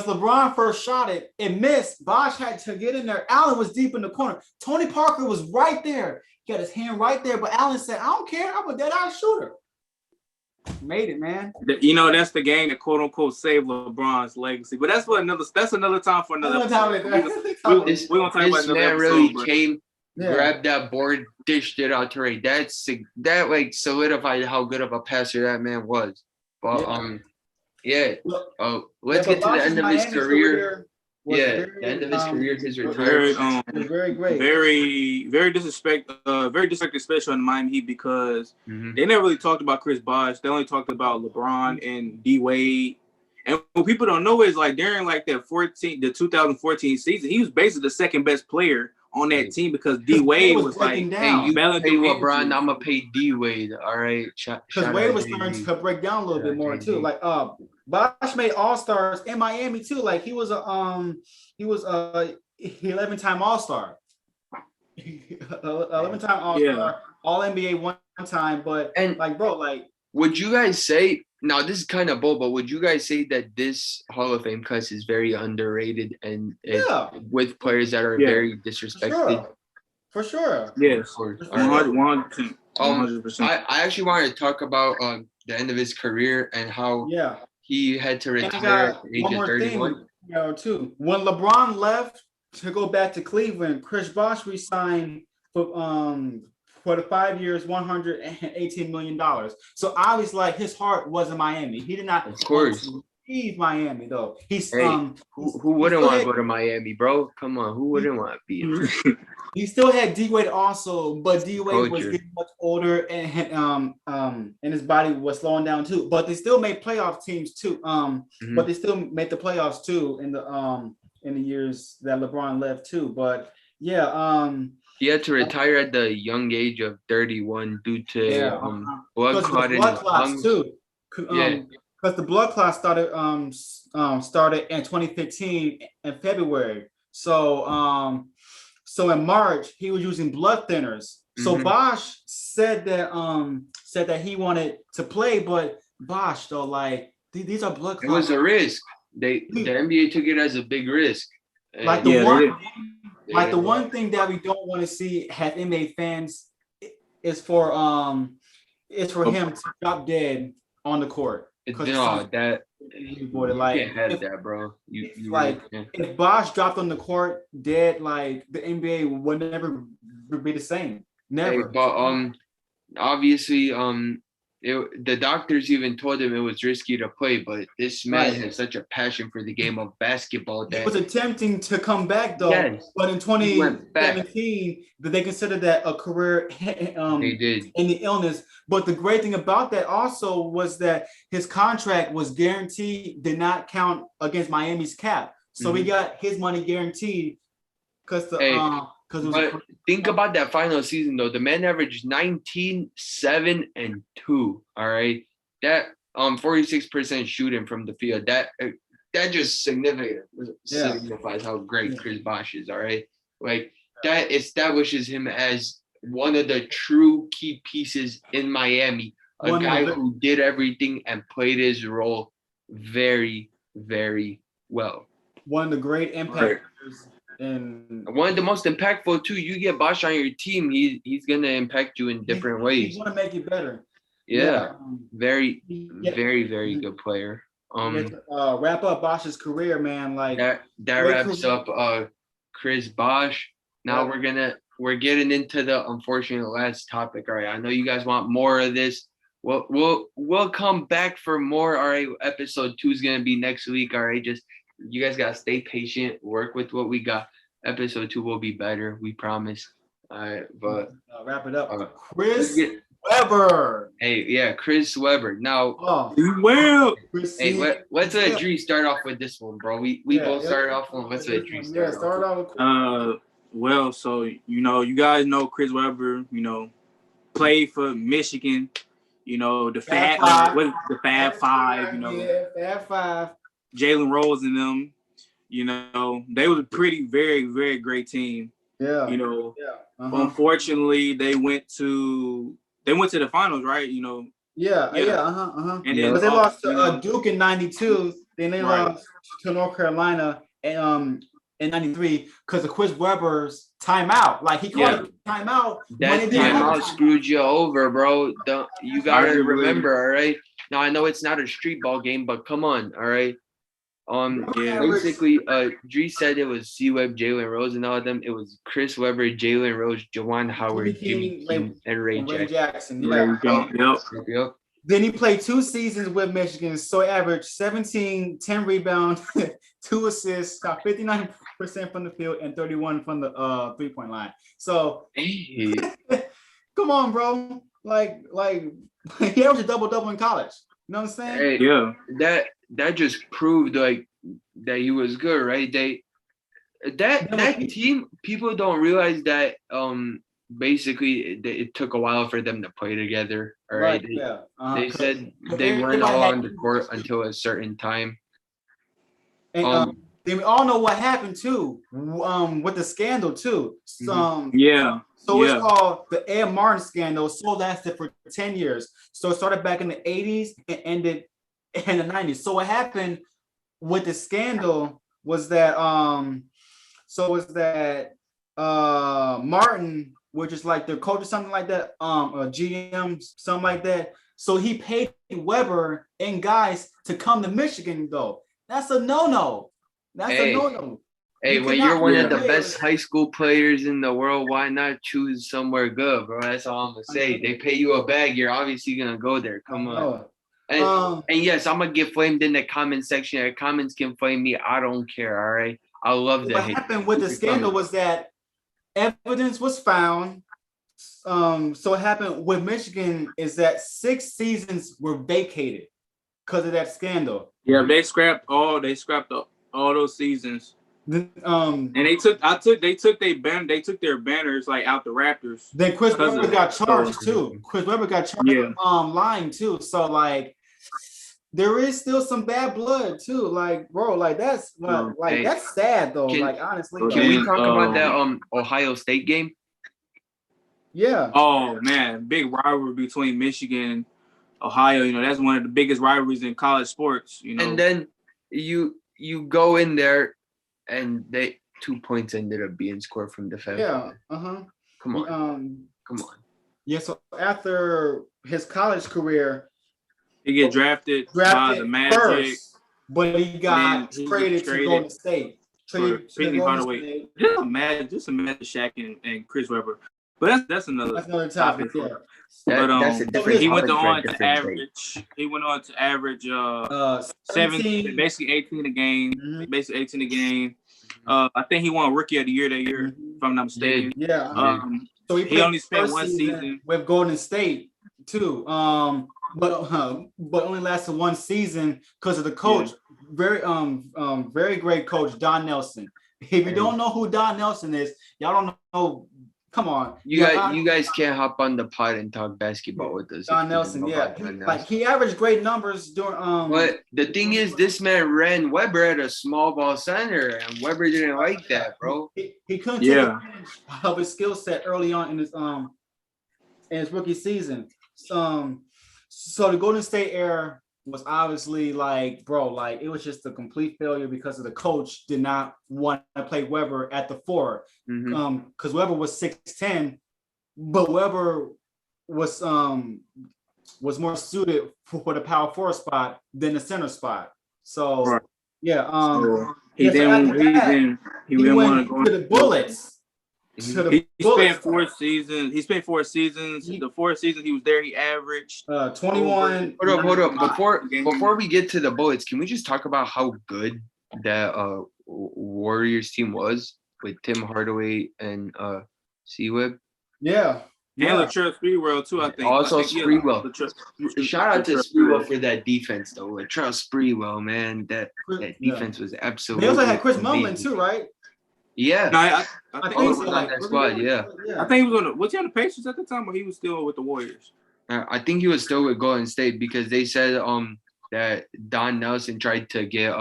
LeBron first shot it, it missed. Bosh had to get in there. Allen was deep in the corner. Tony Parker was right there. He got his hand right there, but Allen said, "I don't care. I'm a dead-eye shooter." Made it, man. You know, that's the game that quote unquote saved LeBron's legacy. But that's another time for another episode. We're gonna talk about another man episode, really bro. came, grabbed that board, dished it out to Ray. That like solidified how good of a passer that man was. But let's get to the end of his career. The end of his career, his retirement. Very great. Very disrespected, especially on the Miami Heat, because they never really talked about Chris Bosh. They only talked about LeBron and D Wade. And what people don't know is like during like the 2014 season, he was basically the second best player on that team because D Wade was like, "Hey, you pay LeBron, I'm gonna pay D Wade." All right, because Wade was starting to break down a little bit more too. Like Bosh made All-Stars in Miami too. Like he was a 11-time All-Star. 11-time All-Star, All NBA one time. But would you guys say, now this is kind of bold, but would you guys say that this Hall of Fame class is very underrated and with players that are very disrespected? For sure. Yes. 100%. I actually wanted to talk about the end of his career and how he had to retire at the age of 31. Too. When LeBron left to go back to Cleveland, Chris Bosh resigned for the 5 years, $118 million. So obviously, like his heart was in Miami. He did not, of course, leave Miami though. He's who wouldn't want to go to Miami, bro? Come on, who wouldn't want to be? He still had D Wade also, but D Wade was getting much older and his body was slowing down too. But they still made playoff teams too. But they still made the playoffs too in the years that LeBron left too. But he had to retire at the young age of 31 due to blood clot in his lungs too. Because the blood clot started in 2015 in February. So in March he was using blood thinners. So Bosh said that he wanted to play, but Bosh though, like these are blood clots. It was a risk. The NBA took it as a big risk. Like the one thing that we don't want to see have NBA fans is for him to drop dead on the court. No, that you can't have that, bro. If Bosh dropped on the court dead, like the NBA would never be the same. Never. Hey, but obviously, the doctors even told him it was risky to play, but this man has such a passion for the game of basketball that he was attempting to come back though. Yes, but in 2017, they considered that a career they did in the illness. But the great thing about that also was that his contract was guaranteed, did not count against Miami's cap. So he got his money guaranteed because think about that final season though. The man averaged 19, 7, and 2. All right. That 46% shooting from the field. That just signifies how great Chris Bosh is. All right. Like that establishes him as one of the true key pieces in Miami. A guy who did everything and played his role very, very well. One of the great impactors. And one of the most impactful too. You get Bosh on your team, he's gonna impact you in different ways. He's gonna make it better. Very, very good player. Wrap up Bosh's career, man. Like that wraps up Chris Bosh. Now we're getting into the unfortunate last topic. All right, I know you guys want more of this. We'll come back for more. All right, episode 2 is gonna be next week. All right, just you guys gotta stay patient, work with what we got. Episode 2 will be better, we promise. All right, but wrap it up. Chris Webber. Hey, Chris Webber. Now, Hey, let's let Dre start off with this one, bro. We both started off on let's let Dre start off. Well, so you guys know Chris Webber. Played for Michigan. The Fab Five. the Fab Five. Yeah, Fab Five. Jalen Rose and them. They was a pretty, very, very great team. Yeah. Unfortunately, they went to the finals, right? Yeah. And then but they lost to Duke in '92. Then they lost to North Carolina in '93 because of Chris Webber's timeout. Like he called it timeout. That timeout screwed you over, bro. You gotta remember, all right? Now I know it's not a street ball game, but come on, all right. Basically, Dree said it was C-Web, Jalen Rose, and all of them. It was Chris Webber, Jalen Rose, Jawan Howard, Jimmy King, and Ray Jackson. Yep. Then he played 2 seasons with Michigan, so he averaged 17, 10 rebounds, 2 assists, got 59% from the field, and 31 from the 3-point line. So, come on, bro. Like he averaged a double-double in college. You know what I'm saying? Hey, yeah. That just proved like that he was good, right? That team, people don't realize that basically it took a while for them to play together. All right. They said they weren't all on the court until a certain time. And then we all know what happened too, with the scandal too. So it's called the Amar Scandal. So lasted for 10 years. So it started back in the 80s and ended in the 90s. So what happened with the scandal was that Martin, which is like their coach or something like that, or GM, something like that. So he paid Webber and guys to come to Michigan though. That's a no-no. A no-no. Hey, when you're one of the best high school players in the world, why not choose somewhere good, bro? That's all I'm gonna say. They pay you a bag, you're obviously gonna go there. Come on. And yes, I'm gonna get flamed in the comment section. The comments can flame me. I don't care. All right. I love that. What happened with the scandal was that evidence was found. So what happened with Michigan is that 6 seasons were vacated because of that scandal. Yeah, they scrapped all those seasons. And they took their banners like out the Raptors. Then Chris Webber got charged too. Chris Webber got charged lying too. So like there is still some bad blood too. Like bro, like that's that's sad though. Like honestly. Can we talk about that Ohio State game? Yeah. Oh man, big rivalry between Michigan and Ohio. That's one of the biggest rivalries in college sports. And then you go in there. And 2 points ended up being scored from the foul. Yeah. Come on. Yeah. So after his college career, he get drafted by the Magic, first, but he got traded to Golden State. Penny Hardaway. Just imagine Shaq and Chris Webber. But that's another topic. Yeah. That's a different. He went on to average 17, basically 18 a game. Basically 18 a game. I think he won Rookie of the Year that year, if I'm not mistaken. Yeah. So he only spent one season with Golden State too. But only lasted 1 season because of the coach. Yeah. Very great coach, Don Nelson. If you don't know who Don Nelson is, y'all don't know. Come on, you guys can't hop on the pod and talk basketball with us. Don Nelson, like he averaged great numbers during. But the thing is, this man ran Webber at a small ball center, and Webber didn't like that, bro. He couldn't take advantage of his skill set early on in his rookie season. So the Golden State era was obviously like it was just a complete failure because of the coach did not want to play Webber at the 4. Because Webber was 6'10", but Webber was more suited for the power 4 spot than the center spot. So he didn't want to go to the Bullets. He spent 4 seasons. The 4 seasons he was there, he averaged 21. Hold up. Before we get to the Bullets, can we just talk about how good that Warriors team was with Tim Hardaway and C-Web? Yeah. And Latrell Sprewell too, I think. Also Sprewell. Shout out to Sprewell for that defense though. Latrell Sprewell, man, that defense was absolutely. They also had Chris Mullin too, right? Yeah. No, I I think think he he was was on on that squad. Yeah. I think he was was he on the Pacers at the time, or he was still with the Warriors? I think he was still with Golden State because they said that Don Nelson tried to get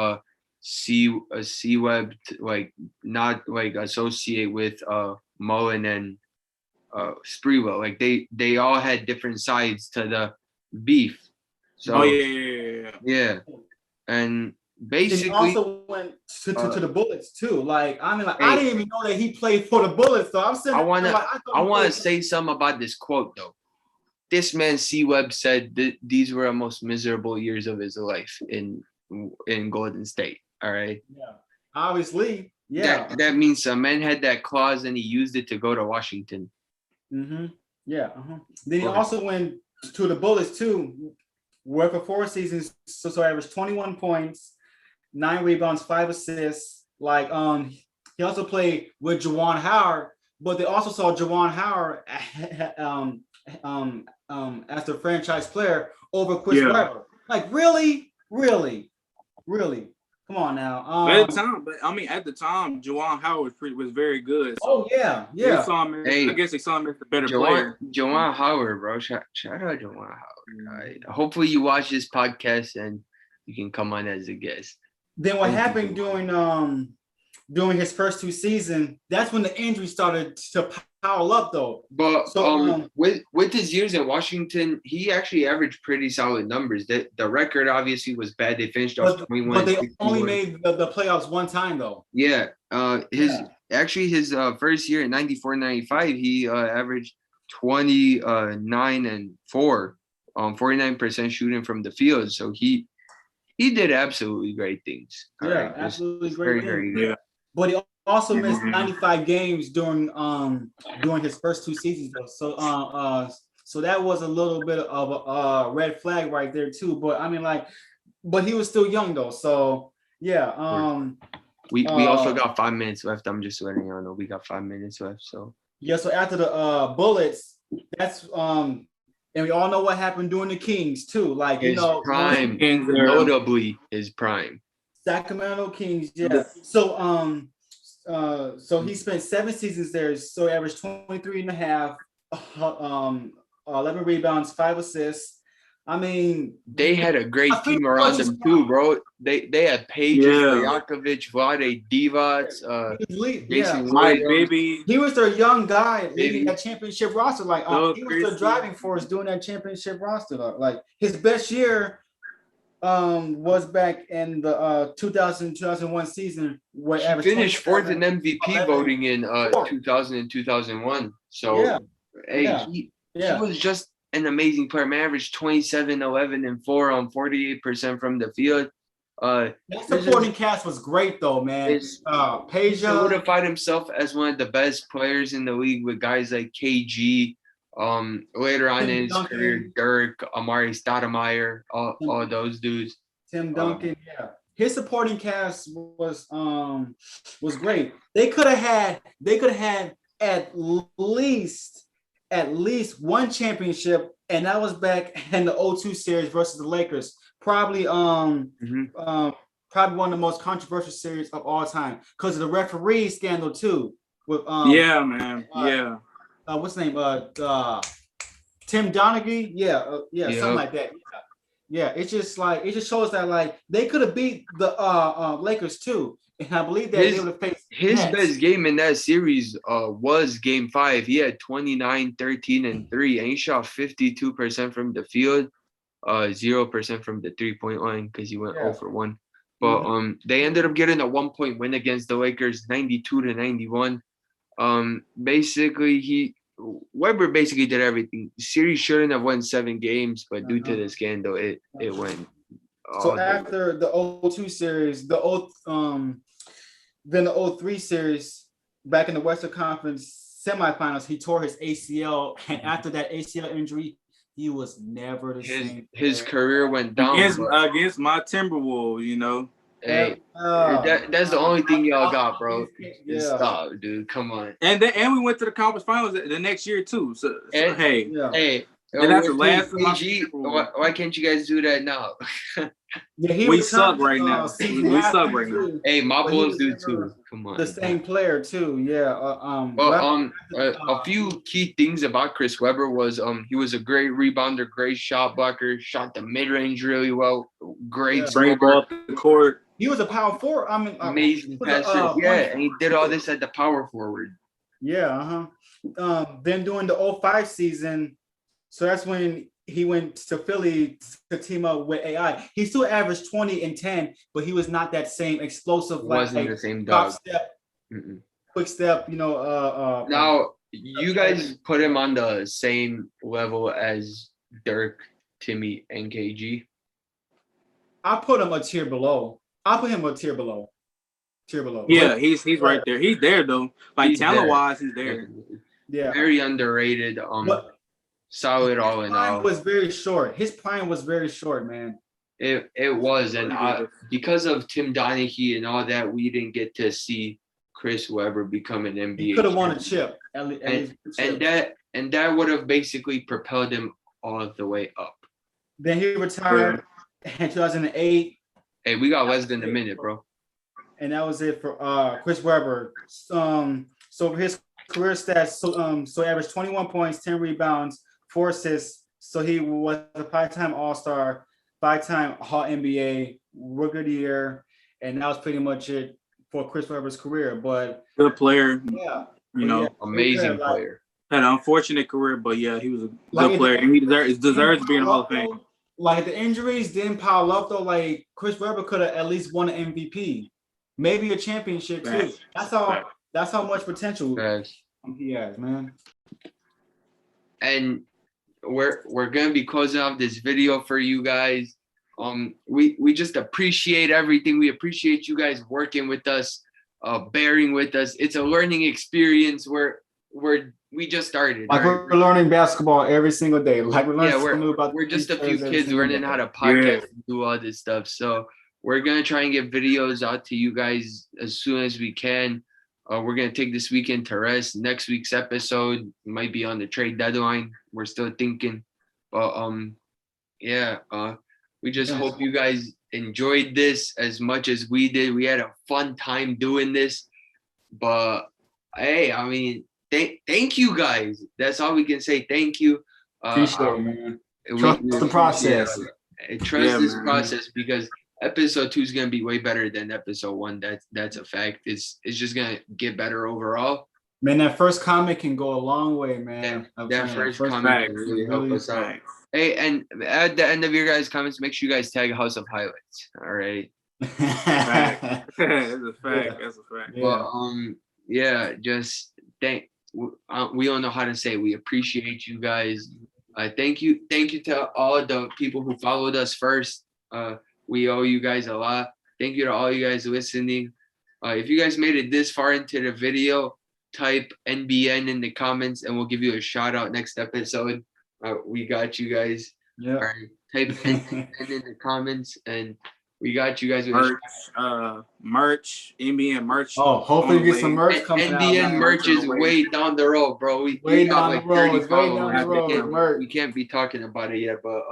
C Web like not like associate with Mullen and Sprewell. Like they all had different sides to the beef. So yeah. And basically he also went to the Bullets too. Like I mean, like hey, I didn't even know that he played for the Bullets. So I'm sitting. I wanna like, I wanna say something about this quote though. This man C Webb said that these were the most miserable years of his life in Golden State. All right. Yeah. Obviously. Yeah. That means some man had that clause and he used it to go to Washington. Mm-hmm. Yeah. Uh-huh. Then he also went to the Bullets too, where for 4 seasons, so averaged 21 points, 9 rebounds, 5 assists. Like he also played with Juwan Howard, but they also saw Juwan Howard as the franchise player over Chris Webber. Like really. Come on now. At the time, Juwan Howard was very good. So yeah. I guess they saw him as the better player. Juwan Howard, bro. Shout out Juwan Howard. Right. Hopefully you watch this podcast and you can come on as a guest. Then what happened during his first 2 seasons, that's when the injury started to pile up though. But with his years in Washington, he actually averaged pretty solid numbers. The record obviously was bad. They finished off 21. But they only made the playoffs one time though. Yeah. His first year in 94-95, he averaged 29 and 4, 49% shooting from the field. So he did absolutely great things. Yeah, absolutely great. Very good. Yeah. But he also missed 95 games during his first 2 seasons though. So that was a little bit of a red flag right there too. But I mean, but he was still young though. So yeah. We also got 5 minutes left. I'm just letting y'all know we got 5 minutes left. So yeah. So after the Bullets, that's and we all know what happened during the Kings too. Like his prime, notably his prime. Sacramento Kings, yeah. So so he spent 7 seasons there. So he averaged 23 and a half, 11 rebounds, 5 assists. I mean, they had a great team around them too, bro. They had Pages, Stojakovic, Vlade Divac, Jason Mike, baby. He was their young guy leading that championship roster. Like he was the driving force doing that championship roster. Like his best year was back in the 2000-2001 season where he finished 4th in MVP voting in 2000 and 2001. So he was just an amazing player. Man, averaged 27, 11, and 4 on 48% from the field. That supporting cast was great though, man. He solidified himself as one of the best players in the league with guys like KG. Later on in his career, Dirk, Amari Stoudemire, all those dudes. Tim Duncan, his supporting cast was great. They could have had at least one championship, and that was back in the 0-2 series versus the Lakers. Probably probably one of the most controversial series of all time because of the referee scandal too. With what's his name? Tim Donaghy. Something like that. Yeah. It just shows that like they could have beat the Lakers too. And I believe that they would have faced his best game in that series was game 5. He had 29, 13, and 3, and he shot 52% from the field, 0% from the 3-point line because he went 0 for 1. But they ended up getting a 1-point win against the Lakers, 92-91. Webber basically did everything. The series shouldn't have won 7 games, but due to the scandal, it went. So after the 0-2 series, then the 0-3 series, back in the Western Conference semifinals, he tore his ACL, and after that ACL injury, he was never the same. His career went down against my Timberwolves, you know. Hey, that's the only thing y'all got, bro. Stop, dude. Come on. And we went to the conference finals the next year too. So hey, And that's the Well, last of my KG, Super Bowl. why can't you guys do that now? Yeah, he We returned, suck right now. season We suck after right now. too, Hey, my but he Bulls was do never too. Come on. the same player too. Yeah. Well, a few key things about Chris Webber was he was a great rebounder, great shot blocker, shot the mid range really well, great Yeah. Bring scorer, ball up the court. He was a power forward. I mean, amazing he was a, passer. point Yeah, and he did all forward. this at the power forward. Yeah. Then during the 05 season, so that's when he went to Philly to team up with AI. He still averaged 20 and 10, but he was not that same explosive, Wasn't like the same drop dog. step, Mm-mm. quick step. Now you guys put him on the same level as Dirk, Timmy, and KG. I put him a tier below. I put him a tier below. Tier below. Yeah, he's right there. He's there though. Like He's talent there. wise, he's there. Yeah. Very underrated. But Solid all in prime all. was very short. His prime was very short, man. It was, and because of Tim Donaghy and all that, we didn't get to see Chris Webber become an NBA. He could have won a chip. At least and that would have basically propelled him all the way up. Then he retired in 2008. Hey, we got less than a minute, bro. And that was it for Chris Webber. So his career stats, so he averaged 21 points, 10 rebounds, 4 assists. So he was a 5-time All-Star, 5-time Hall NBA, Rookie of the Year, and that was pretty much it for Chris Webber's career. But good player. Yeah. Amazing player. Had an unfortunate career, but yeah, he was a good player, and he deserves to be in the Hall of Fame. Like the injuries didn't pile up though. Like Chris Webber could have at least won an MVP, maybe a championship too. That's how much potential he has, man. And we're gonna be closing off this video for you guys. We just appreciate everything. We appreciate you guys working with us, bearing with us. It's a learning experience. We just started. Like we're learning basketball every single day. Like we're just a few kids learning how to podcast and do all this stuff. So we're gonna try and get videos out to you guys as soon as we can. We're gonna take this weekend to rest. Next week's episode might be on the trade deadline. We're still thinking, but we just hope you guys enjoyed this as much as we did. We had a fun time doing this, but hey, I mean, thank you guys. That's all we can say. Thank you. Appreciate it, man. Trust the process. Trust this process because episode 2 is gonna be way better than episode 1. That's a fact. It's just gonna get better overall. Man, that first comment can go a long way, man. That first comment can really help us out. Hey, and at the end of your guys' comments, make sure you guys tag House of Highlights. All right. That's a fact. That's a fact. But just we don't know how to say. We appreciate you guys. Thank you to all the people who followed us first. We owe you guys a lot. Thank you to all you guys listening. If you guys made it this far into the video, type NBN in the comments and we'll give you a shout out next episode. We got you guys. Yeah. All right, type NBN in the comments and we got you guys with merch, NBN merch. Oh, hopefully get some merch coming out. NBN merch is way down the road, bro. We got like 30 followers. We can't be talking about it yet, but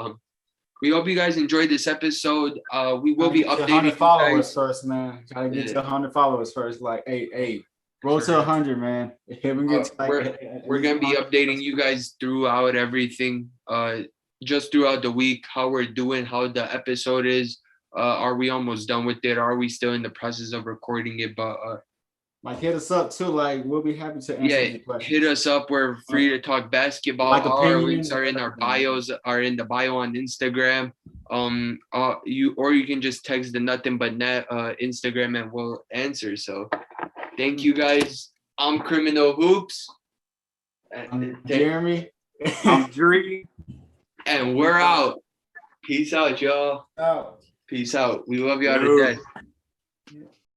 we hope you guys enjoyed this episode. We will be updating 100 followers first, man. Gotta get to 100 followers first. Like, hey, roll to 100, man. We're gonna be updating you guys throughout everything. Just throughout the week, how we're doing, how the episode is. Are we almost done with it? Are we still in the process of recording it? But like hit us up too. Like we'll be happy to answer any questions. Hit us up. We're free to talk basketball. Like our links are in our bios, are in the bio on Instagram. You can just text the Nothing But Net Instagram and we'll answer. So thank you guys. I'm Criminal Hoops. I'm Jeremy. I'm Dre. And we're out. Peace out, y'all. Out. Peace out. We love y'all to death.